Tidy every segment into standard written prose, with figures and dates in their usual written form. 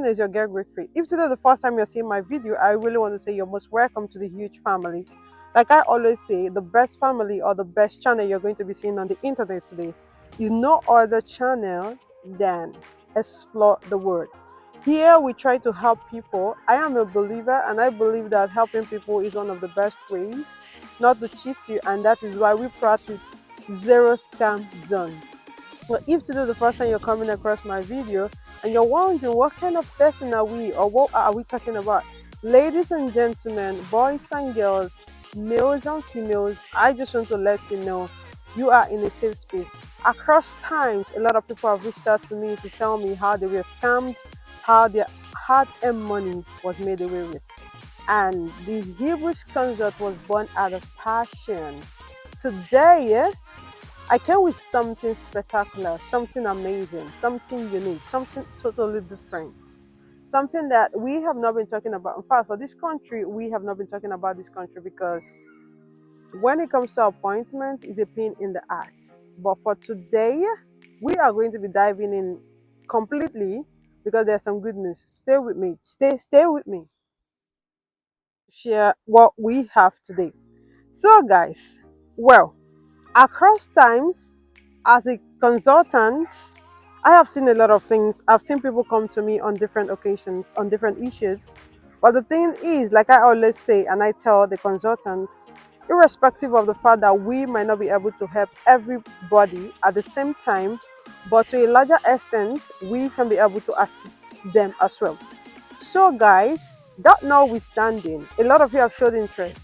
channel is your Girl Great Faith. If today is the first time you're seeing my video, I really want to say you're most welcome to the huge family. Like I always say, the best family or the best channel you're going to be seeing on the internet today is no other channel than Explore the Word. Here we try to help people. I am a believer and I believe that helping people is one of the best ways not to cheat you, and that is why we practice zero scam zone. Well, if today is the first time you're coming across my video and you're wondering what kind of person are we or what are we talking about, ladies and gentlemen, boys and girls, males and females, I just want to let you know you are in a safe space. Across times, a lot of people have reached out to me to tell me how they were scammed, how their hard-earned money was made away with. And the Hebrew concept was born out of passion. Today, I came with something spectacular, something amazing, something unique, something totally different. Something that we have not been talking about. In fact, for this country, we have not been talking about this country because when it comes to appointment, it's a pain in the ass. But for today, we are going to be diving in completely because there's some good news. Stay with me. Stay with me. Share what we have today. So, guys, well, across times, as a consultant, I have seen a lot of things. I've seen people come to me on different occasions, on different issues. But the thing is, like I always say, and I tell the consultants, irrespective of the fact that we might not be able to help everybody at the same time, but to a larger extent, we can be able to assist them as well. So, guys, that notwithstanding, a lot of you have showed interest.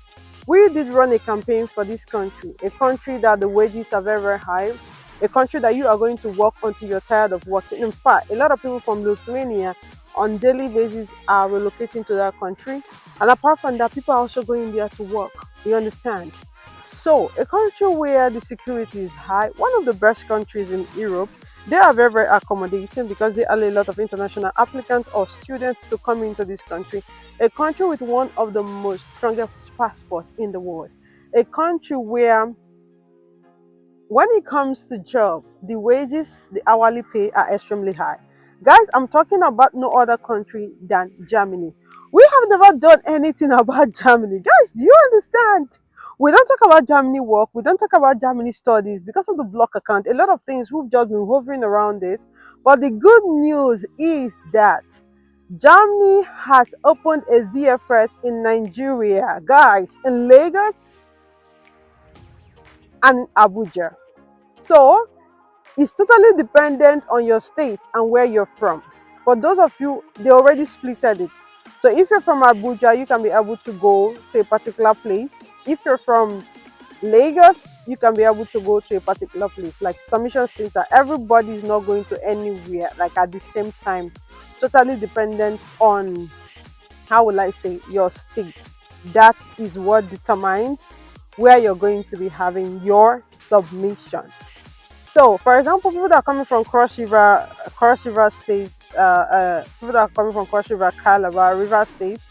We did run a campaign for this country, a country that the wages are very, very high, a country that you are going to work until you're tired of working. In fact, a lot of people from Lithuania on daily basis are relocating to that country. And apart from that, people are also going there to work. You understand? So, a country where the security is high, one of the best countries in Europe, they are very, very accommodating because they allow a lot of international applicants or students to come into this country. A country with one of the most strongest passports in the world. A country where, when it comes to job, the wages, the hourly pay are extremely high. Guys, I'm talking about no other country than Germany. We have never done anything about Germany. Guys, do you understand? We don't talk about Germany work, we don't talk about Germany studies because of the block account. A lot of things we've just been hovering around it. But the good news is that Germany has opened a ZFS in Nigeria, guys, in Lagos and in Abuja. So it's totally dependent on your state and where you're from. For those of you, they already splitted it. So if you're from Abuja, you can be able to go to a particular place. If you're from Lagos, you can be able to go to a particular place, like Submission Center. Everybody is not going to anywhere, like at the same time. Totally dependent on, how will I say, your state. That is what determines where you're going to be having your submission. So, for example, people that are coming from Cross River states, people that are coming from Cross River, Calabar, River states,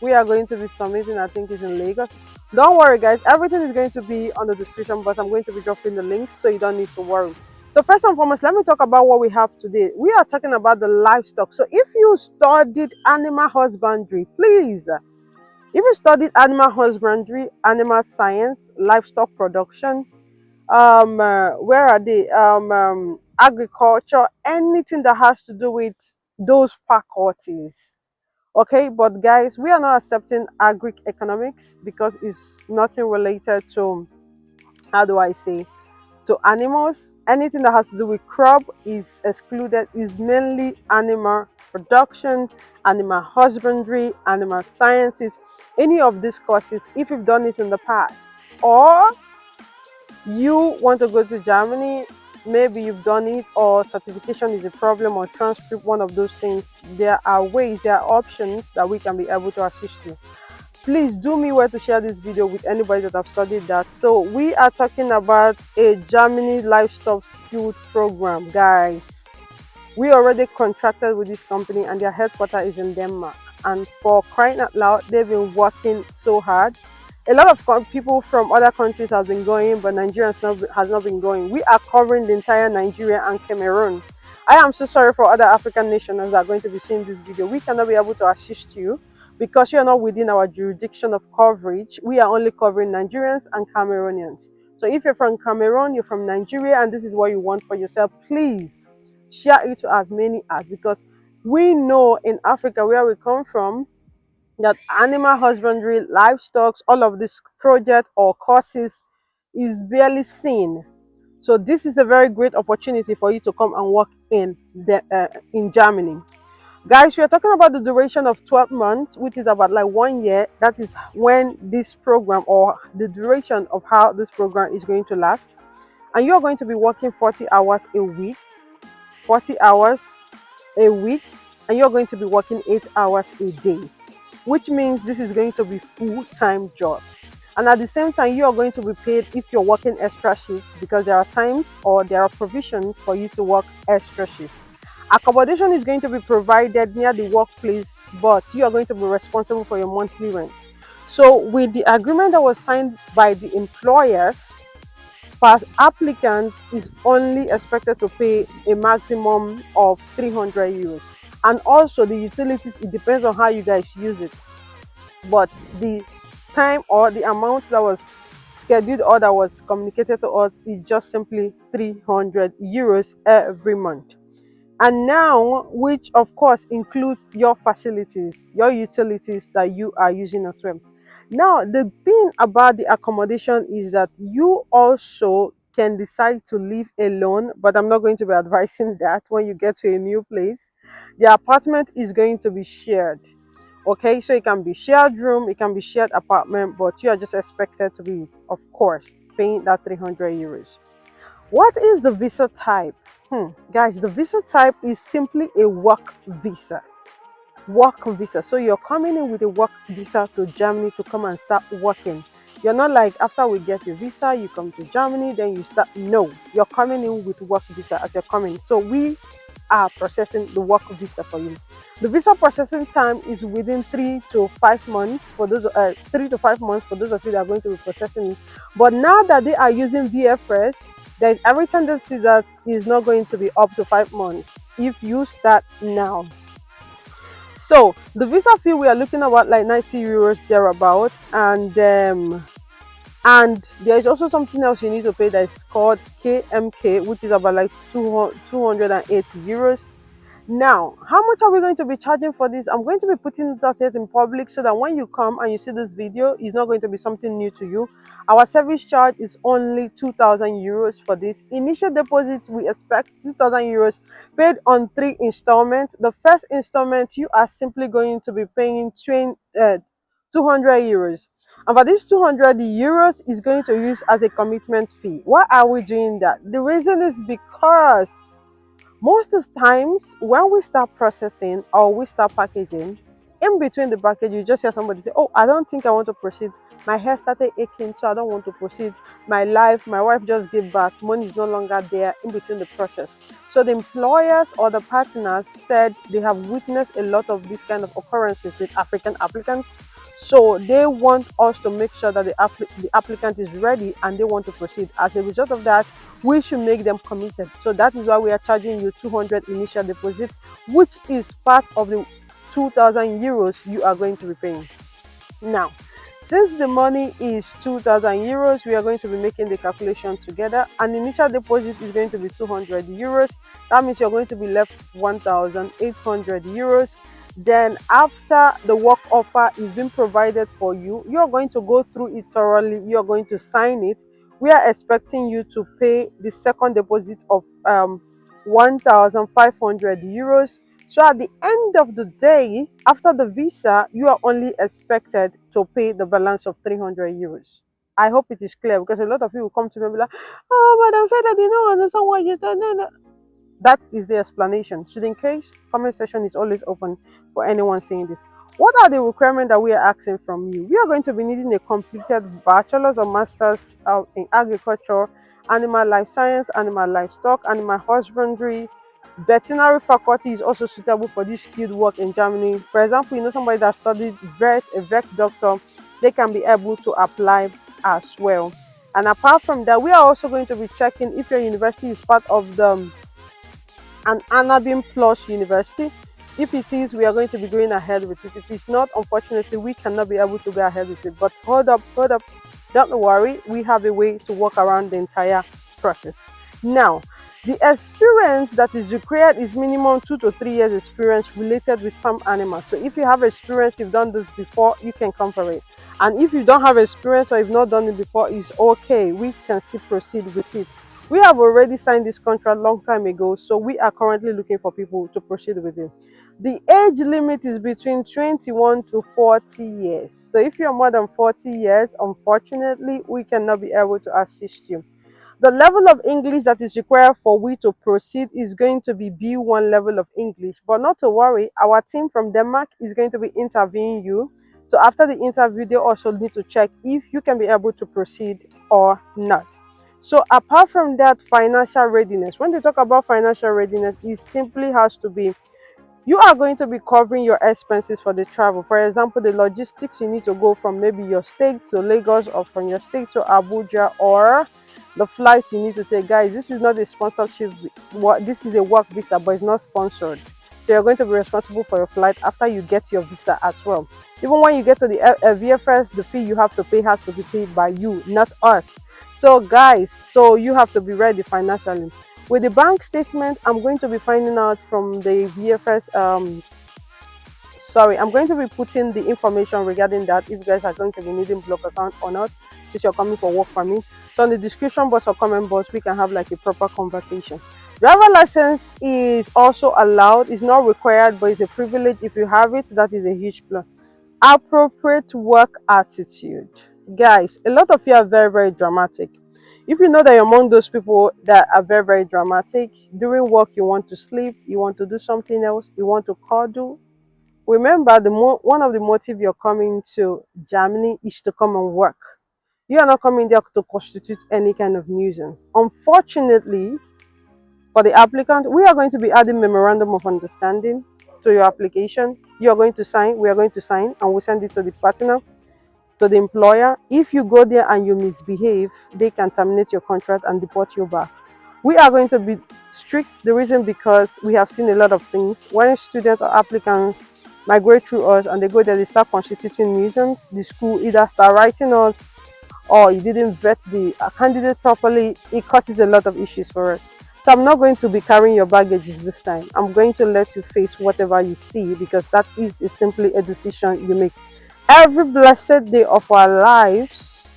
we are going to be submitting, I think it's in Lagos. Don't worry, guys, everything is going to be on the description box. I'm going to be dropping the links so you don't need to worry. So, first and foremost, let me talk about what we have today. We are talking about the livestock. So, if you studied animal husbandry, please, if you studied animal husbandry, animal science, livestock production, where are they, agriculture, anything that has to do with those faculties, okay? But guys, we are not accepting agric economics because it's nothing related to, how do I say, to animals. Anything that has to do with crop is excluded. Is mainly animal production, animal husbandry, animal sciences, any of these courses. If you've done it in the past, or you want to go to Germany, maybe you've done it, or certification is a problem, or transcript, one of those things, there are ways, there are options that we can be able to assist you. Please do me well to share this video with anybody that have studied that. So we are talking about a Germany livestock skilled program, guys. We already contracted with this company and their headquarters is in Denmark, and for crying out loud, they've been working so hard. A lot of people from other countries have been going, but Nigeria has not been going. We are covering the entire Nigeria and Cameroon. I am so sorry for other African nationals that are going to be seeing this video. We cannot be able to assist you because you are not within our jurisdiction of coverage. We are only covering Nigerians and Cameroonians. So if you're from Cameroon, you're from Nigeria, and this is what you want for yourself, please share it to as many as, because we know in Africa where we come from that animal husbandry, livestock, all of this project or courses is barely seen. So this is a very great opportunity for you to come and work in Germany. Guys, we are talking about the duration of 12 months, which is about like 1 year. That is when this program, or the duration of how this program is going to last. And you're going to be working 40 hours a week, 40 hours a week, and you're going to be working 8 hours a day, which means this is going to be full-time job. And at the same time, you are going to be paid if you're working extra shifts, because there are times or there are provisions for you to work extra shifts. Accommodation is going to be provided near the workplace, but you are going to be responsible for your monthly rent. So with the agreement that was signed by the employers, past applicants is only expected to pay a maximum of 300 euros. And also the utilities, it depends on how you guys use it. But the time or the amount that was scheduled or that was communicated to us is just simply 300 euros every month. And now, which of course includes your facilities, your utilities that you are using as well. Now, the thing about the accommodation is that you also can decide to live alone, but I'm not going to be advising that when you get to a new place. The apartment is going to be shared. Okay, so it can be shared room, it can be shared apartment, but you are just expected to be, of course, paying that 300 euros. What is the visa type? Guys, the visa type is simply a work visa. Work visa. So you're coming in with a work visa to Germany to come and start working. You're not like, after we get your visa, you come to Germany, then you start. No, you're coming in with work visa as you're coming. So we are processing the work visa for you. The visa processing time is within 3 to 5 months for those 3 to 5 months for those of you that are going to be processing it. But now that they are using VFS, there's every tendency that is not going to be up to 5 months if you start now. So the visa fee, we are looking about like 90 euros thereabouts, and there is also something else you need to pay that is called KMK, which is about like 280 euros. Now, how much are we going to be charging for this? I'm going to be putting it out here in public so that when you come and you see this video, it's not going to be something new to you. Our service charge is only 2,000 euros for this. Initial deposit, we expect 2,000 euros paid on 3 installments. The first installment, you are simply going to be paying 200 euros. And for this 200 euros is going to use as a commitment fee. Why are we doing that? The reason is because most of the times when we start processing or we start packaging, in between the package, you just hear somebody say, oh, I don't think I want to proceed. My hair started aching, so I don't want to proceed. My wife just gave birth. Money is no longer there in between the process. So the employers or the partners said they have witnessed a lot of these kind of occurrences with African applicants. So they want us to make sure that the applicant is ready and they want to proceed. As a result of that, we should make them committed. So that is why we are charging you 200 initial deposit, which is part of the 2,000 euros you are going to be paying. Now, since the money is 2,000 euros, we are going to be making the calculation together. An initial deposit is going to be 200 euros. That means you're going to be left 1,800 euros. Then after the work offer is being provided for you, you're going to go through it thoroughly. You're going to sign it. We are expecting you to pay the second deposit of 1,500 euros. So at the end of the day, after the visa, you are only expected to pay the balance of 300 euros. I hope it is clear, because a lot of people come to me and be like, oh, Madam Feda, they don't understand what you said. No. That is the explanation. So in case, comment section is always open for anyone saying this. What are the requirements that we are asking from you? We are going to be needing a completed bachelor's or master's in agriculture, animal life science, animal livestock, animal husbandry. Veterinary faculty is also suitable for this skilled work in Germany. For example, you know somebody that studied a vet doctor, they can be able to apply as well. And apart from that, we are also going to be checking if your university is part of the an Anabim Plus University? If it is, we are going to be going ahead with it. If it's not, unfortunately, we cannot be able to go ahead with it. But hold up, don't worry, we have a way to work around the entire process. Now, the experience that is required is minimum 2 to 3 years experience related with farm animals. So if you have experience, you've done this before, you can come for it. And if you don't have experience or you've not done it before, it's okay. We can still proceed with it. We have already signed this contract long time ago, so we are currently looking for people to proceed with it. The age limit is between 21 to 40 years. So if you're more than 40 years, unfortunately, we cannot be able to assist you. The level of English that is required for we to proceed is going to be B1 level of English. But not to worry, our team from Denmark is going to be interviewing you. So after the interview, they also need to check if you can be able to proceed or not. So apart from that, financial readiness. When they talk about financial readiness, it simply has to be you are going to be covering your expenses for the travel. For example, the logistics, you need to go from maybe your state to Lagos or from your state to Abuja, or the flights you need to take. Guys, this is not a sponsorship, this is a work visa, but it's not sponsored. So you're going to be responsible for your flight after you get your visa as well. Even when you get to the VFS, the fee you have to pay has to be paid by you, not us. So guys, so you have to be ready financially. With the bank statement, I'm going to be finding out from the VFS. I'm going to be putting the information regarding that, if you guys are going to be needing block account or not, since you're coming for work permit. So on the description box or comment box, we can have like a proper conversation. Driver license is also allowed. It's not required, but it's a privilege. If you have it, that is a huge plus. Appropriate work attitude. Guys, a lot of you are very, very dramatic. If you know that you're among those people that are very, very dramatic, during work you want to sleep, you want to do something else, you want to cuddle, remember one of the motive you're coming to Germany is to come and work. You are not coming there to constitute any kind of nuisance. Unfortunately, for the applicant, we are going to be adding memorandum of understanding to your application. You are going to sign, we are going to sign, and we'll send it to the partner, to the employer. If you go there and you misbehave, they can terminate your contract and deport you back. We are going to be strict. The reason because we have seen a lot of things. When students or applicants migrate through us and they go there, they start constituting nuisance. The school either start writing us or you didn't vet the candidate properly. It causes a lot of issues for us. So I'm not going to be carrying your baggages this time. I'm going to let you face whatever you see, because that is simply a decision you make. Every blessed day of our lives,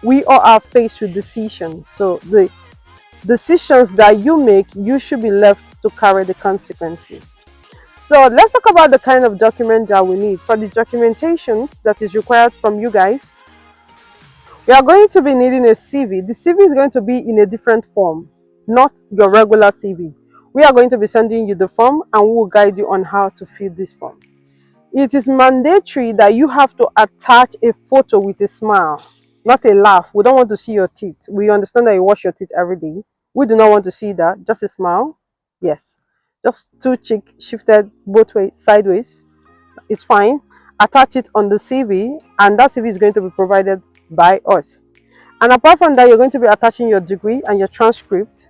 we all are faced with decisions. So the decisions that you make, you should be left to carry the consequences. So let's talk about the kind of document that we need. For the documentations that is required from you guys, we are going to be needing a CV. The CV is going to be in a different form, not your regular CV. We are going to be sending you the form and we will guide you on how to fill this form. It is mandatory that you have to attach a photo with a smile, not a laugh. We don't want to see your teeth. We understand that you wash your teeth every day. We do not want to see that. Just a smile. Yes. Just two cheeks shifted both ways, sideways. It's fine. Attach it on the CV, and that CV is going to be provided by us. And apart from that, you're going to be attaching your degree and your transcript,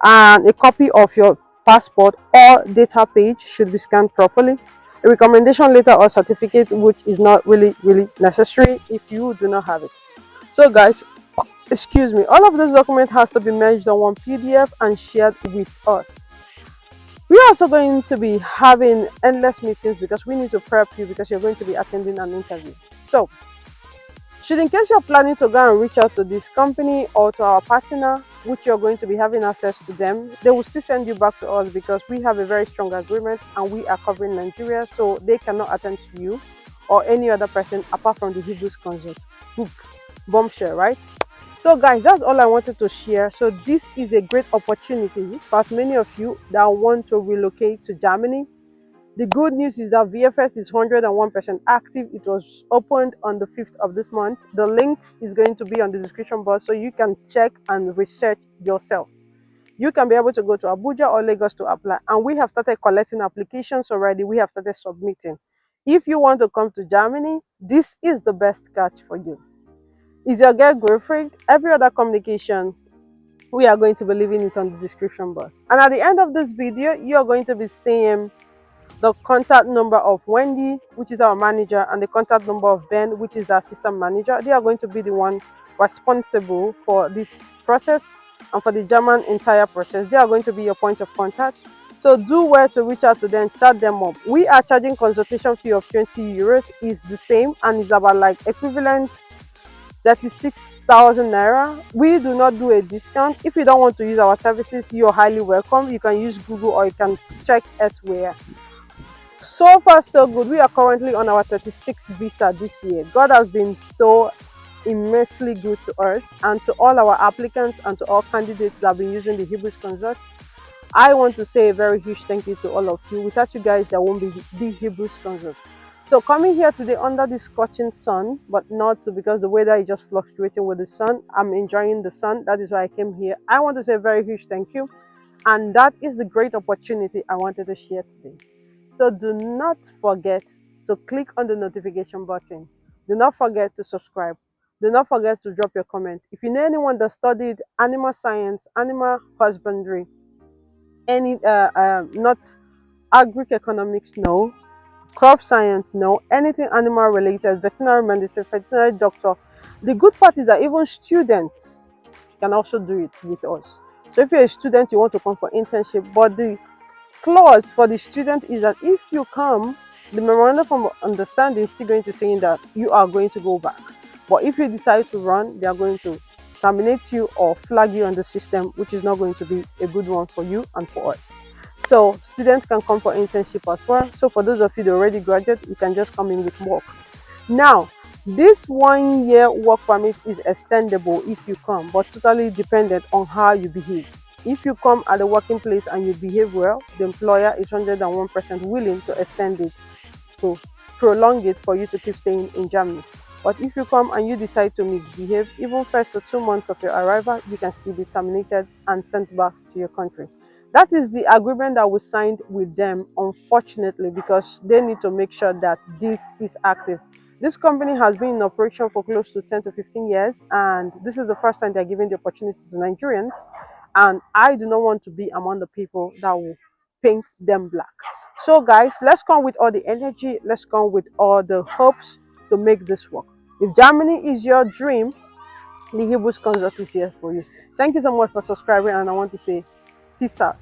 and a copy of your passport or data page should be scanned properly. A recommendation letter or certificate, which is not really necessary if you do not have it. So guys, excuse me, all of those documents has to be merged on one PDF and shared with us. We're also going to be having endless meetings because we need to prep you, because you're going to be attending an interview. So should in case you're planning to go and reach out to this company or to our partner, which you're going to be having access to them, they will still send you back to us, because we have a very strong agreement and we are covering Nigeria, so they cannot attend to you or any other person apart from the Hebrews Consult. Bombshell, right? So guys, that's all I wanted to share. So this is a great opportunity for as many of you that want to relocate to Germany. The good news is that VFS is 101% active. It was opened on the 5th of this month. The links is going to be on the description box, so you can check and research yourself. You can be able to go to Abuja or Lagos to apply. And we have started collecting applications already. We have started submitting. If you want to come to Germany, this is the best catch for you. Is your girl girlfriend? Every other communication we are going to be leaving it on the description box. And at the end of this video, you are going to be seeing the contact number of Wendy, which is our manager, and the contact number of Ben, which is the assistant manager. They are going to be the one responsible for this process and for the German entire process. They are going to be your point of contact. So do well to reach out to them, chat them up. We are charging consultation fee of 20 euros. Is the same and is about like equivalent 36,000 naira. We do not do a discount. If you don't want to use our services, you're highly welcome. You can use Google or you can check elsewhere. So far so good. We are currently on our 36th visa this year. God has been so immensely good to us and to all our applicants and to all candidates that have been using the Hebrews Consult. I want to say a very huge thank you to all of you. Without you guys, there won't be the Hebrews Consult. So coming here today under the scorching sun, but not to, because the weather is just fluctuating with the sun. I'm enjoying the sun. That is why I came here. I want to say a very huge thank you. And that is the great opportunity I wanted to share today. So do not forget to click on the notification button. Do not forget to subscribe. Do not forget to drop your comment. If you know anyone that studied animal science, animal husbandry, any not agri-economics, no, crop science, no, anything animal related, veterinary medicine, veterinary doctor. The good part is that even students can also do it with us. So if you're a student, you want to come for internship, but the clause for the student is that if you come, the memorandum of understanding is still going to say that you are going to go back. But if you decide to run, they are going to terminate you or flag you on the system, which is not going to be a good one for you and for us. So students can come for internship as well. So for those of you that already graduate, you can just come in with work. Now, this 1 year work permit is extendable if you come, but totally dependent on how you behave. If you come at the working place and you behave well, the employer is 101% willing to extend it, to prolong it for you to keep staying in Germany. But if you come and you decide to misbehave, even first to 2 months of your arrival, you can still be terminated and sent back to your country. That is the agreement that we signed with them, unfortunately, because they need to make sure that this is active. This company has been in operation for close to 10 to 15 years, and this is the first time they're giving the opportunity to Nigerians. And I do not want to be among the people that will paint them black. So, guys, let's come with all the energy, let's come with all the hopes to make this work. If Germany is your dream, the Hebrews Consult is here for you. Thank you so much for subscribing, and I want to say peace out.